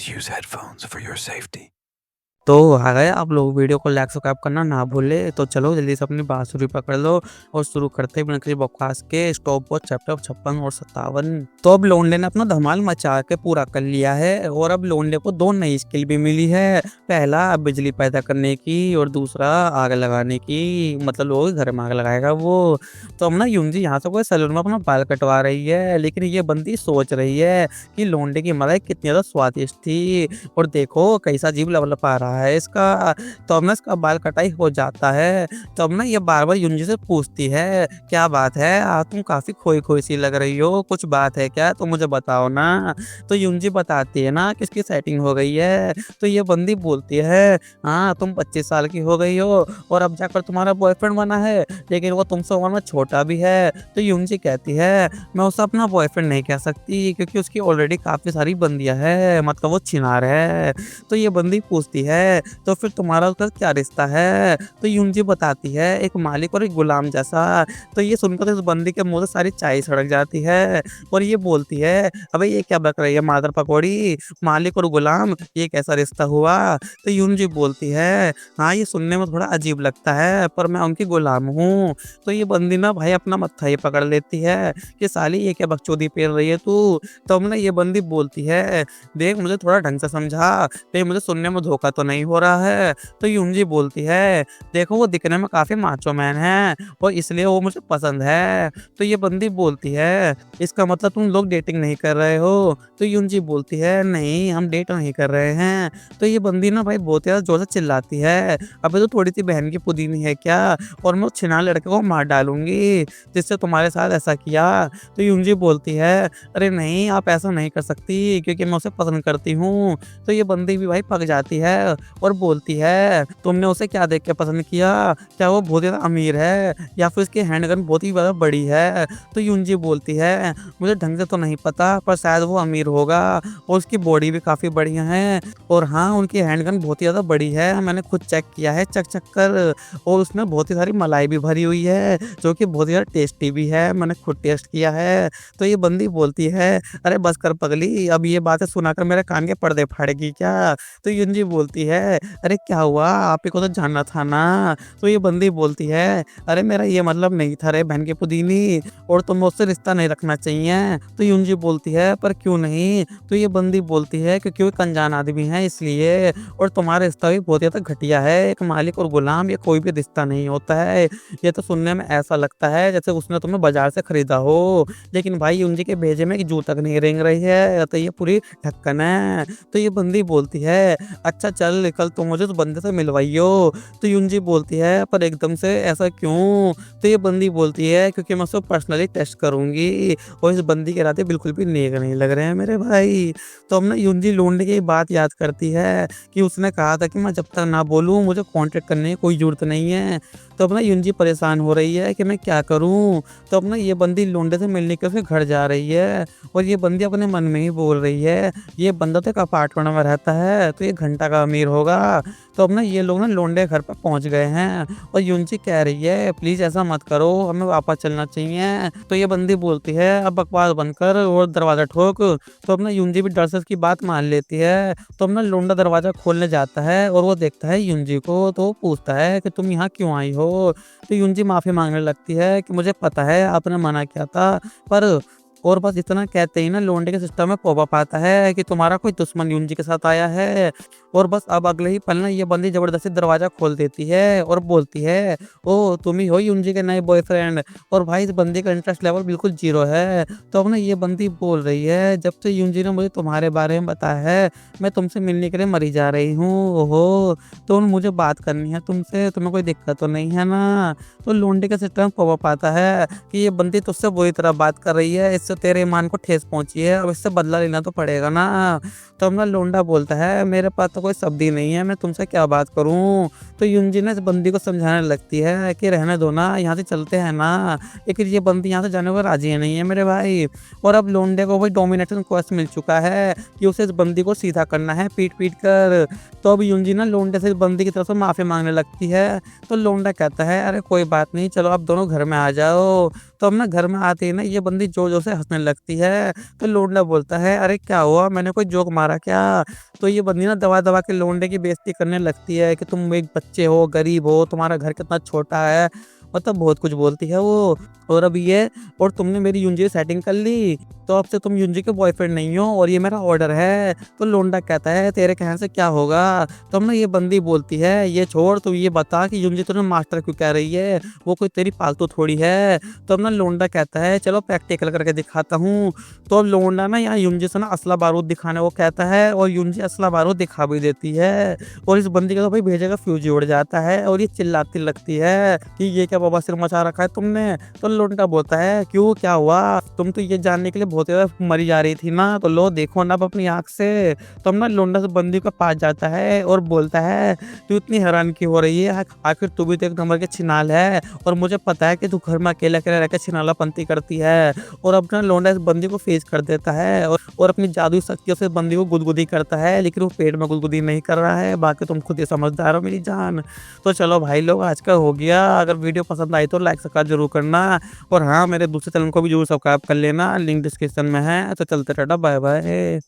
use headphones for your safety. तो आ गए आप लोग। वीडियो को लाइक सब्सक्राइब करना ना भूले। तो चलो जल्दी से अपनी बांसुरी पकड़ लो और शुरू करते हैं बिना किसी बकवास के स्टॉप वॉच चैप्टर 56 और 57। तो अब लोंडे ने अपना धमाल मचा के पूरा कर लिया है और अब लोंडे को 2 नई स्किल भी मिली है। पहला बिजली पैदा करने की और दूसरा आग लगाने की, मतलब लोग घर में आग लगाएगा वो। तो अब ना यूंजी यहाँ से कोई सैलून में अपना बाल कटवा रही है, लेकिन ये बंदी सोच रही है कि लोंडे की मलाई कितनी ज्यादा स्वादिष्ट थी और देखो कैसा अजीब लपलप आ रहा है इसका। तो अब ना इसका बाल कटाई हो जाता है। तो अब ना ये बार बार यूंजी से पूछती है क्या बात है, आज तुम काफी खोई खोई सी लग रही हो, कुछ बात है क्या, तो मुझे बताओ ना। तो यूंजी बताती है ना किसकी सेटिंग हो गई है। तो ये बंदी बोलती है हाँ तुम 25 साल की हो गई हो और अब जाकर तुम्हारा बॉयफ्रेंड बना है, लेकिन वो तुमसे उम्र में छोटा भी है। तो यूंजी कहती है मैं उसे अपना बॉयफ्रेंड नहीं कह सकती क्योंकि उसकी ऑलरेडी काफी सारी बंदियां है, मतलब वो छिनार है। तो ये बंदी पूछती है तो फिर तुम्हारा उसका क्या रिश्ता है। तो यूंजी बताती है एक मालिक और एक गुलाम जैसा। तो ये सुनकर इस बंदी के मुंह से सारी चाय सड़क जाती है और ये बोलती है अबे ये क्या बक रही है मादर पकौड़ी, मालिक और गुलाम ये कैसा रिश्ता हुआ। तो यूंजी बोलती है हाँ ये सुनने में थोड़ा अजीब लगता है पर मैं उनकी गुलाम हूँ। तो ये बंदी ना भाई अपना मत्था ही पकड़ लेती है कि साली ये क्या बकचोदी पेल रही है तू। तो अब ना ये बंदी बोलती है देख मुझे थोड़ा ढंग से समझा, तो मुझे सुनने में धोखा तो नहीं हो रहा है। तो यूंजी बोलती है देखो वो दिखने में काफी माचो मैन है और इसलिए वो मुझे पसंद है। तो ये बंदी बोलती है इसका मतलब तुम लोग डेटिंग नहीं कर रहे हो। तो यूंजी बोलती है नहीं हम डेट नहीं कर रहे हैं। तो ये बंदी ना भाई बहुत ज्यादा जोर से चिल्लाती है अबे तो थोड़ी सी बहन की पुदीनी है क्या, और मैं उस छिनार लड़के को मार डालूंगी जिससे तुम्हारे साथ ऐसा किया। तो यूंजी बोलती है अरे नहीं आप ऐसा नहीं कर सकती क्योंकि मैं उसे पसंद करती हूँ। तो ये बंदी भी भाई पक जाती है और बोलती है तुमने उसे क्या देख के पसंद किया, क्या वो बहुत ज़्यादा अमीर है या फिर उसकी हैंडगन बहुत ही ज़्यादा बड़ी है। तो यूंजी बोलती है मुझे ढंग से तो नहीं पता पर शायद वो अमीर होगा और उसकी बॉडी भी काफ़ी बढ़िया है और हाँ उनकी हैंडगन बहुत ही ज़्यादा बड़ी है, मैंने खुद चेक किया है चक चक कर, और उसमें बहुत ही सारी मलाई भी भरी हुई है जो कि बहुत ही ज़्यादा टेस्टी भी है, मैंने खुद टेस्ट किया है। तो ये बंदी बोलती है अरे बस कर पगली, अब ये बातें सुनाकर मेरे कान के पर्दे फाड़ेगी क्या। तो यूंजी बोलती है अरे क्या हुआ आप ही को तो जानना था ना। तो ये बंदी बोलती है अरे मेरा ये मतलब नहीं था रे बहन की पुदीनी, और तुम मुझसे रिश्ता नहीं रखना चाहिए। तो यूंजी बोलती है पर क्यों नहीं। तो ये बंदी बोलती है क्योंकि वो अनजान आदमी है इसलिए, और तुम्हारा रिश्ता भी बहुत ज़्यादा घटिया है, एक मालिक और गुलाम ये कोई भी रिश्ता नहीं होता है। ये तो सुनने में ऐसा लगता है जैसे उसने तुम्हें बाजार से खरीदा हो, लेकिन भाई यूंजी के भेजे में जू तक नहीं रेंग रही है, तो ये पूरी ढक्कन है। तो ये बंदी बोलती है अच्छा चल कल तुम मुझे उस बंदे से मिलवाइयो। तो यूंजी बोलती है पर एकदम से ऐसा क्यों। तो ये बंदी बोलती है क्योंकि मैं उसको पर्सनली टेस्ट करूंगी और इस बंदी के इरादे बिल्कुल भी नेक नहीं लग रहे हैं मेरे भाई। तो अब ना यूंजी लोंडे की बात याद करती है कि उसने कहा था कि मैं जब तक ना बोलूँ मुझे कॉन्टेक्ट करने की कोई ज़रूरत नहीं है। तो अब ना यूंजी परेशान हो रही है कि मैं क्या करूँ। तो अब ना ये बंदी लोंडे से मिलने के उसके घर जा रही है और ये बंदी अपने मन में ही बोल रही है ये बंदा तो एक अपार्टमेंट में रहता है तो ये घंटा का अमीर होगा। तो अब ना ये लोग ना लोंडे घर पर पहुंच गए हैं और यूंजी कह रही है प्लीज़ ऐसा मत करो हमें वापस चलना चाहिए। तो ये बंदी बोलती है अब बकवास बनकर और दरवाज़ा ठोक। तो अब ना यूंजी भी डर से उसकी बात मान लेती है। तो अब ना लोंडा दरवाज़ा खोलने जाता है और वो देखता है यूंजी को, तो वो पूछता है कि तुम यहाँ क्यों आई हो। तो यूंजी माफ़ी मांगने लगती है कि मुझे पता है आपने मना किया था पर, और बस इतना कहते ही ना लोंडे के सिस्टम में पॉपअप आता है कि तुम्हारा कोई दुश्मन यूंजी के साथ आया है। और बस अब अगले ही पल ना ये बंदी जबरदस्ती दरवाजा खोल देती है और बोलती है ओ तुम ही हो यूंजी के नए बॉयफ्रेंड। और भाई इस बंदी का इंटरेस्ट लेवल बिल्कुल 0 है। तो अब ना ये बंदी बोल रही है जब से यूंजी ने मुझे तुम्हारे बारे में बताया है मैं तुमसे मिलने के लिए मरी जा रही हूँ। ओहो तो मुझे बात करनी है तुमसे, तुम्हें कोई दिक्कत तो नहीं है ना। तो लोंडे के सिस्टम पॉपअप आता है कि ये बंदी तुझसे बुरी तरह बात कर रही है, इससे तेरे ईमान को ठेस पहुंची है, अब इससे बदला लेना तो पड़ेगा ना। तो अब ना लोंडा बोलता है मेरे पास तो कोई शब्द ही नहीं है, मैं तुमसे क्या बात करूं। तो यूंजी ने इस बंदी को समझाने लगती है कि रहने दो ना, यहाँ से चलते हैं ना, लेकिन ये बंदी यहाँ से जाने को राजी नहीं है मेरे भाई। और अब लोंडे को वही डोमिनेशन क्वेस्ट मिल चुका है कि उसे इस बंदी को सीधा करना है पीट पीट कर। तो अब यूंजी ना लोंडे से इस बंदी की तरफ से माफ़ी मांगने लगती है। तो लोंडा कहता है अरे कोई बात नहीं चलो आप दोनों घर में आ जाओ। तो अब ना घर में आते ही ना ये बंदी जोर जोर से हँसने लगती है। तो लौंडा बोलता है, "अरे क्या हुआ? मैंने कोई जोक मारा क्या?" तो ये बंदी ना दबा-दबा के लौंडे की बेइज़्ज़ती करने लगती है कि तुम एक बच्चे हो, गरीब हो, तुम्हारा घर कितना छोटा है, मतलब बहुत कुछ बोलती है वो। और अब ये और तुमने मेरी यूंजी से सेटिंग कर ली, तो अब से तुम यूंजी के बॉयफ्रेंड नहीं हो और ये मेरा ऑर्डर है। तो लौंडा कहता है, तेरे कहने से क्या होगा? तब ना ये बंदी बोलती है, ये छोड़, तू ये बता कि यूंजी तुझे मास्टर क्यों कह रही है? वो कोई तेरी पालतू थोड़ी है। तब ना लौंडा कहता है, चलो प्रैक्टिकल करके दिखाता हूँ। तो अब लौंडा ना यहाँ यूंजी से ना असला बारूद दिखाने को कहता है और यूंजी असला बारूद दिखा भी देती है। और इस बंदी का तो भाई भेजे का फ्यूज ही उड़ जाता है और ये चिल्लाती लगती है कि ये क्या बवासीर मचा रखा है तुमने? तो लौंडा बोलता है, क्यों, क्या हुआ? तुम तो ये जानने के लिए बहुत ज़्यादा मरी जा रही थी ना, तो लो देखो ना अब अपनी आँख से। तब ना लौंडा से बंदी के पास जाता है और बोलता है, तू इतनी हैरान क्यों हो रही है? आखिर तू भी तो एक नंबर के छिनाल है और मुझे पता है कि तू घर में अकेले-अकेले रह के छिनालापंती करती है। और अब ना लौंडा इस बंदी को फेस कर देता है और अपनी जादुई शक्तियों से बंदी को गुदगुदी करता है, लेकिन वो पेट में गुदगुदी नहीं कर रहा है। बाकी तुम खुद ही समझदार हो मेरी जान। तो चलो भाई लोग, आज का हो गया। अगर वीडियो पसंद आई तो लाइक सब्सक्राइब जरूर करना और हाँ, मेरे दूसरे चैनल को भी जरूर सब्सक्राइब कर लेना, लिंक डिस्क्रिप्शन में है। तो चलते टाटा, बाय बाय।